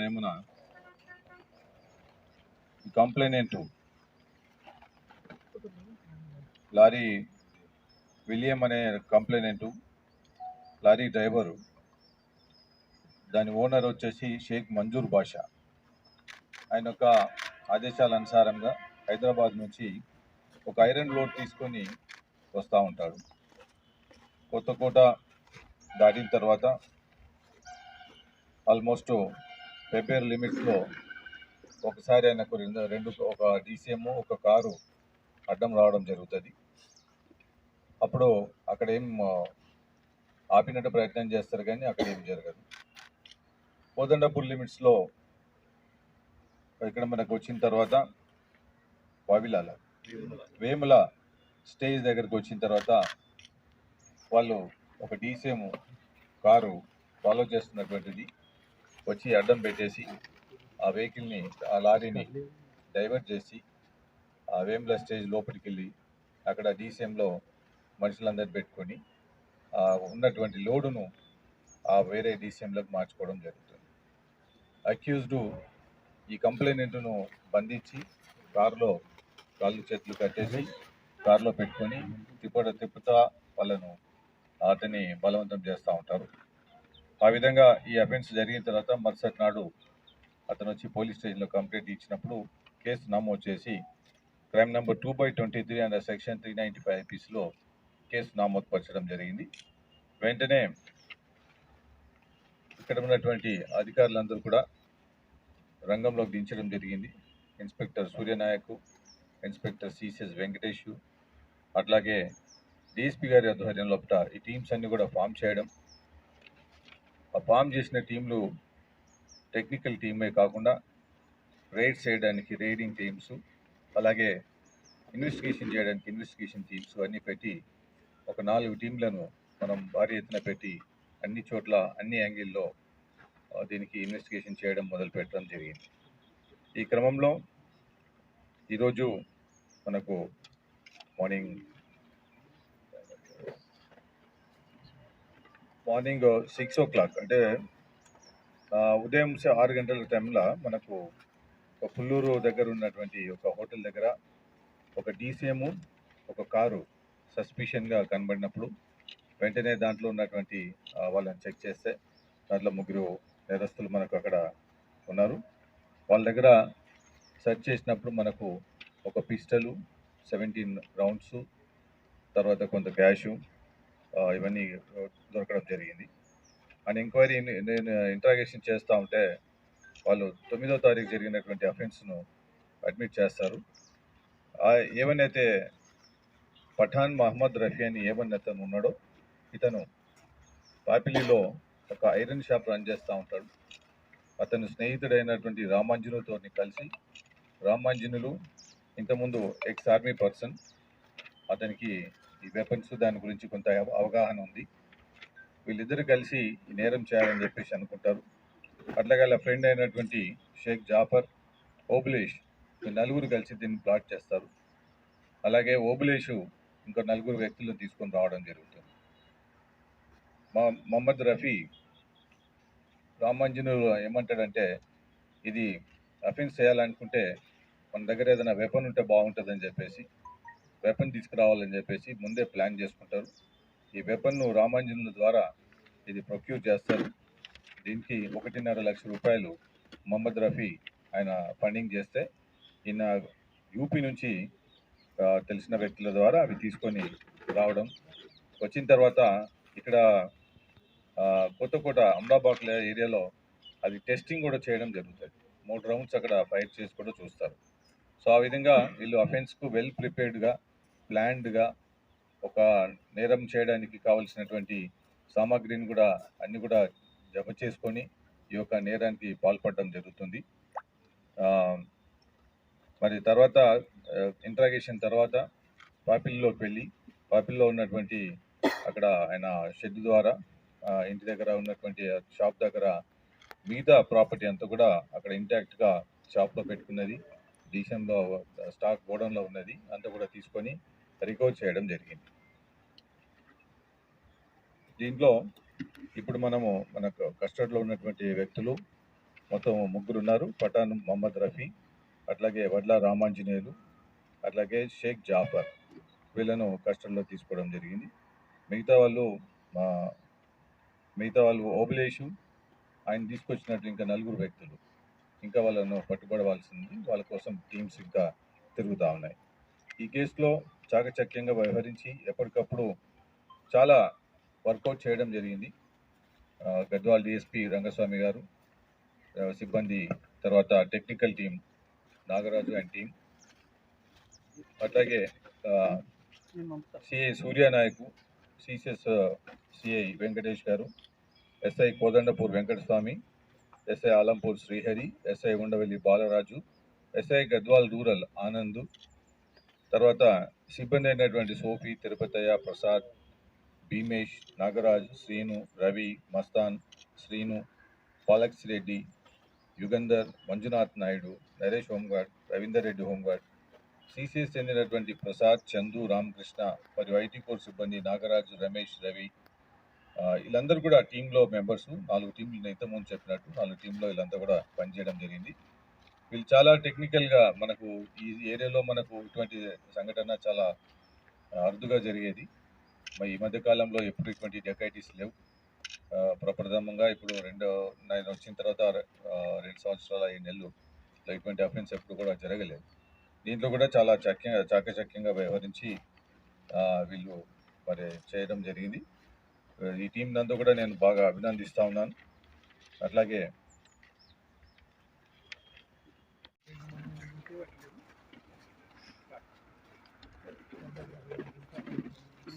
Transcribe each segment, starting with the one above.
ఏమున complainant lorry William అనే complainant lorry driver దాని owner వచ్చేసి షేక్ మంజూర్ బాషా. ఆయన యొక్క ఆదేశాల అనుసారంగా హైదరాబాద్ నుంచి ఒక ఐరన్ లోడ్ తీసుకొని వస్తూ ఉంటాడు. కొత్తకోట దాటిన తర్వాత ఆల్మోస్ట్ ఫెబ్రవరి లిమిట్స్లో ఒకసారి ఆయనకు ఒక డీసీఎం ఒక కారు అడ్డం రావడం జరుగుతుంది. అప్పుడు అక్కడ ఏం ఆపినట్టు ప్రయత్నం చేస్తారు కానీ అక్కడ ఏం జరగదు. కోదండపూర్ లిమిట్స్లో ఇక్కడ మనకు వచ్చిన తర్వాత వావిలాల వేముల స్టేజ్ దగ్గరకు వచ్చిన తర్వాత వాళ్ళు ఒక డీసీఎం కారు ఫాలో చేస్తున్నటువంటిది వచ్చి అడ్డం పెట్టేసి ఆ వెహికల్ని ఆ లారీని డైవర్ట్ చేసి ఆ వేముల స్టేజ్ లోపలికి వెళ్ళి అక్కడ డీసీఎంలో మనుషులందరూ పెట్టుకొని ఉన్నటువంటి లోడును ఆ వేరే డీసీఎంలకు మార్చుకోవడం జరుగుతుంది. అక్యూజ్డ్ ఈ కంప్లైనెంట్ను బంధించి కారులో కాళ్ళు చేతులు కట్టేసి కారులో పెట్టుకొని తిప్పుతా వాళ్ళను అతన్ని బలవంతం చేస్తూ ఉంటారు. ఆ విధంగా ఈ అఫెన్స్ జరిగిన తర్వాత మరుసటి నాడు అతను వచ్చి పోలీస్ స్టేషన్లో కంప్లైంట్ ఇచ్చినప్పుడు కేసు నమోదు చేసి క్రైమ్ నెంబర్ 2/23 అండ్ సెక్షన్ 395 ఐపీసీలో కేసు నమోదుపరచడం జరిగింది. వెంటనే ఇక్కడ ఉన్నటువంటి అధికారులందరూ కూడా రంగంలోకి దించడం జరిగింది. Inspector Suryanayak, inspector CCS Venkatesh, అట్లాగే డిఎస్పీ గారి ఆధ్వర్యంలో ఈ టీమ్స్ అన్ని కూడా ఫామ్ చేయడం. ఆ ఫామ్ చేసిన టీంలు టెక్నికల్ టీమే కాకుండా రైడ్స్ చేయడానికి రైడింగ్ టీమ్స్, అలాగే ఇన్వెస్టిగేషన్ చేయడానికి ఇన్వెస్టిగేషన్ టీమ్స్ అన్నీ పెట్టి ఒక 4 టీంలను మనం భారీ ఎత్తున పెట్టి అన్ని చోట్ల అన్ని యాంగిల్లో దీనికి ఇన్వెస్టిగేషన్ చేయడం మొదలు పెట్టడం జరిగింది. ఈ క్రమంలో ఈరోజు మనకు మార్నింగ్ 6 o'clock అంటే ఉదయం 6 గంటల టైంలో మనకు ఒక పుల్లూరు దగ్గర ఉన్నటువంటి ఒక హోటల్ దగ్గర ఒక డీసీఎం ఒక కారు సస్పిషన్గా కనబడినప్పుడు వెంటనే దాంట్లో ఉన్నటువంటి వాళ్ళని చెక్ చేస్తే దాంట్లో 3 నేరస్తులు మనకు అక్కడ ఉన్నారు. వాళ్ళ దగ్గర సెర్చ్ చేసినప్పుడు మనకు ఒక పిస్టలు, 17 రౌండ్స్, తర్వాత కొంత క్యాషు ఇవన్నీ దొరకడం జరిగింది. అండ్ ఎంక్వైరీ నేను ఇంట్రాగేషన్ చేస్తూ ఉంటే వాళ్ళు 9వ తారీఖు జరిగినటువంటి అఫెన్స్ను అడ్మిట్ చేస్తారు. ఏవనైతే పఠాన్ మహమ్మద్ రఫీ అని ఏమన్నతను ఉన్నాడో ఇతను పాపిలిలో ఒక ఐరన్ షాప్ రన్ చేస్తూ ఉంటాడు. అతను స్నేహితుడైనటువంటి రామాంజనులతో కలిసి, రామాంజనులు ఇంతకుముందు ఎక్స్ ఆర్మీ పర్సన్, అతనికి ఈ వెపన్స్ దాని గురించి కొంత అవగాహన ఉంది. వీళ్ళిద్దరు కలిసి ఈ నేరం చేయాలని చెప్పేసి అనుకుంటారు. అట్లాగే వాళ్ళ ఫ్రెండ్ అయినటువంటి షేక్ జాఫర్, ఓబులేష్, ఈ 4 కలిసి దీన్ని ప్లాట్ చేస్తారు. అలాగే ఓబులేషు ఇంకో 4 వ్యక్తులను తీసుకొని రావడం జరుగుతుంది. మహమ్మద్ రఫీ రామాంజనులు ఏమంటాడంటే, ఇది అఫెన్స్ చేయాలనుకుంటే మన దగ్గర ఏదైనా వెపన్ ఉంటే బాగుంటుందని చెప్పేసి వెపన్ తీసుకురావాలని చెప్పేసి ముందే ప్లాన్ చేసుకుంటారు. ఈ వెపన్ను రామాంజనుల ద్వారా ఇది ప్రొక్యూర్ చేస్తారు. దీనికి 1.5 లక్షల రూపాయలు మహమ్మద్ రఫీ ఆయన ఫండింగ్ చేస్తే ఈయన యూపీ నుంచి తెలిసిన వ్యక్తుల ద్వారా అవి తీసుకొని రావడం. వచ్చిన తర్వాత ఇక్కడ కొత్తకోట అమరాబాద్ ఏరియాలో అది టెస్టింగ్ కూడా చేయడం జరుగుతుంది. 3 రౌండ్స్ అక్కడ ఫైర్ చేసి కూడా చూస్తారు. సో ఆ విధంగా వీళ్ళు అఫెన్స్కు వెల్ ప్రిపేర్డ్గా, ప్లాన్డ్గా ఒక నేరం చేయడానికి కావలసినటువంటి సామాగ్రిని కూడా అన్ని కూడా జమ చేసుకొని ఈ యొక్క నేరానికి పాల్పడడం జరుగుతుంది. మరి తర్వాత ఇంట్రాగేషన్ తర్వాత పాపిల్లోకి వెళ్ళి పాపిల్లో ఉన్నటువంటి అక్కడ ఆయన షెడ్ ద్వారా ఇంటి దగ్గర ఉన్నటువంటి షాప్ దగ్గర మిగతా ప్రాపర్టీ అంతా కూడా అక్కడ ఇంటాక్ట్గా షాప్లో పెట్టుకున్నది, డీసీఎంలో స్టాక్ గోడౌన్లో ఉన్నది అంతా కూడా తీసుకొని రికవర్ చేయడం జరిగింది. దీంట్లో ఇప్పుడు మనకు కస్టడీలో ఉన్నటువంటి వ్యక్తులు మొత్తం ముగ్గురు ఉన్నారు. పఠాన్ మొహమ్మద్ రఫీ, అట్లాగే వడ్ల రామాంజనేయులు, అట్లాగే షేక్ జాఫర్. వీళ్ళను కస్టడీలో తీసుకోవడం జరిగింది. మిగతా వాళ్ళు ఓబులేషు, ఆయన తీసుకొచ్చినట్టు ఇంకా నలుగురు వ్యక్తులు ఇంకా వాళ్ళను పట్టుబడవలసింది. వాళ్ళ కోసం టీమ్స్ ఇంకా తిరుగుతూ ఉన్నాయి. ఈ కేసులో చాకచక్యంగా వ్యవహరించి ఎప్పటికప్పుడు చాలా వర్కౌట్ చేయడం జరిగింది. గద్వాల్ డిఎస్పి రంగస్వామి గారు, సిబ్బంది, తర్వాత technical team Nagaraju and team, అట్లాగే CI Suryanayak, CCS CI Venkatesh గారు, SI Kodandapur Venkataswamy, SI Alampur Srihari, SI Undavalli Balaraju, SI Gadwal rural Anand, తర్వాత సిబ్బంది అయినటువంటి సోఫీ, తిరుపతయ్య, ప్రసాద్, భీమేష్, నాగరాజ్, శ్రీను, రవి, మస్తాన్, శ్రీను, పాలక్స్ Reddy, Yugandhar, Manjunath Naidu, Naresh home guard, Ravinder Reddy home guard, CCS చెందినటువంటి ప్రసాద్, చందు, రామకృష్ణ మరియు ఐటీ కోర్ సిబ్బంది నాగరాజు, రమేష్, రవి, వీళ్ళందరూ కూడా టీంలో మెంబర్స్. 4 టీంలు ఇంతకుముందు చెప్పినట్టు 4 టీంలో వీళ్ళంతా కూడా పనిచేయడం జరిగింది. వీళ్ళు చాలా టెక్నికల్గా, మనకు ఈ ఏరియాలో మనకు ఇటువంటి సంఘటన చాలా అరుదుగా జరిగేది. మరి ఈ మధ్య కాలంలో ఎప్పుడు ఇటువంటి డెకైటీస్ లేవు. ప్రప్రథమంగా ఇప్పుడు నేను వచ్చిన తర్వాత 2 సంవత్సరాల 7 నెలలు ఇటువంటి అఫెన్స్ ఎప్పుడు కూడా జరగలేదు. దీంట్లో కూడా చాలా చాకచక్యంగా వ్యవహరించి వీళ్ళు మరి చేయడం జరిగింది. ఈ టీం నందు కూడా నేను బాగా అభినందిస్తా ఉన్నాను. అట్లాగే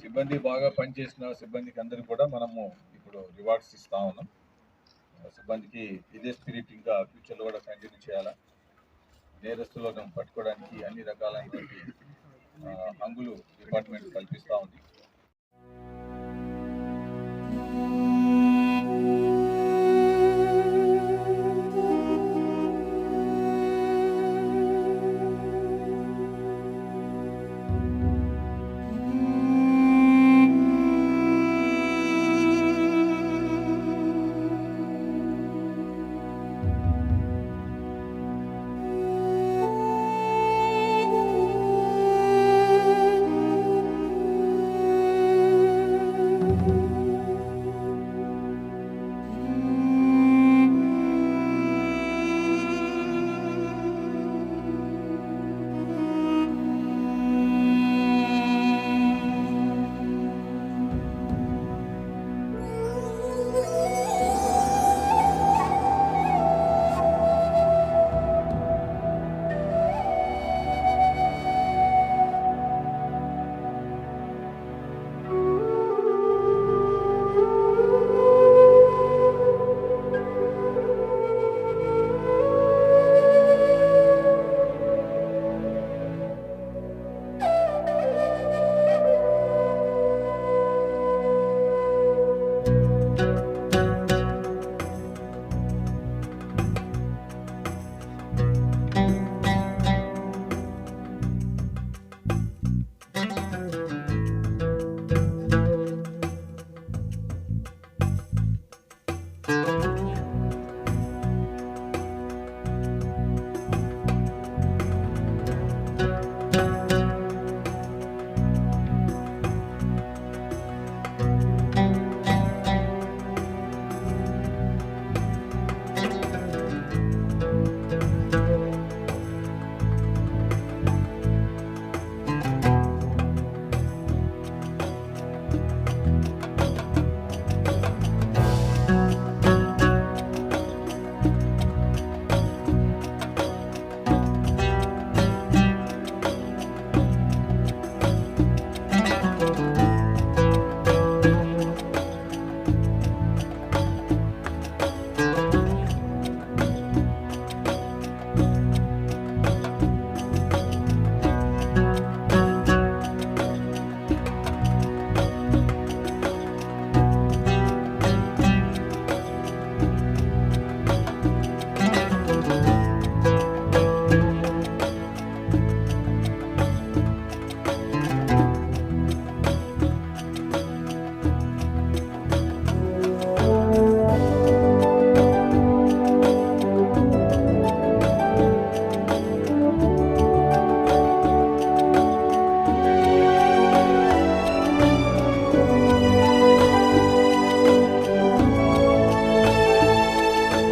సిబ్బంది బాగా పనిచేసిన సిబ్బందికి అందరికీ కూడా మనము ఇప్పుడు రివార్డ్స్ ఇస్తా ఉన్నాం. సిబ్బందికి ఇదే స్పిరిట్ ఇంకా ఫ్యూచర్లో కూడా కంటిన్యూ చేయాలా. నేరస్తులను పట్టుకోవడానికి అన్ని రకాలైనటువంటి హంగులు డిపార్ట్మెంట్ కల్పిస్తూ ఉంది.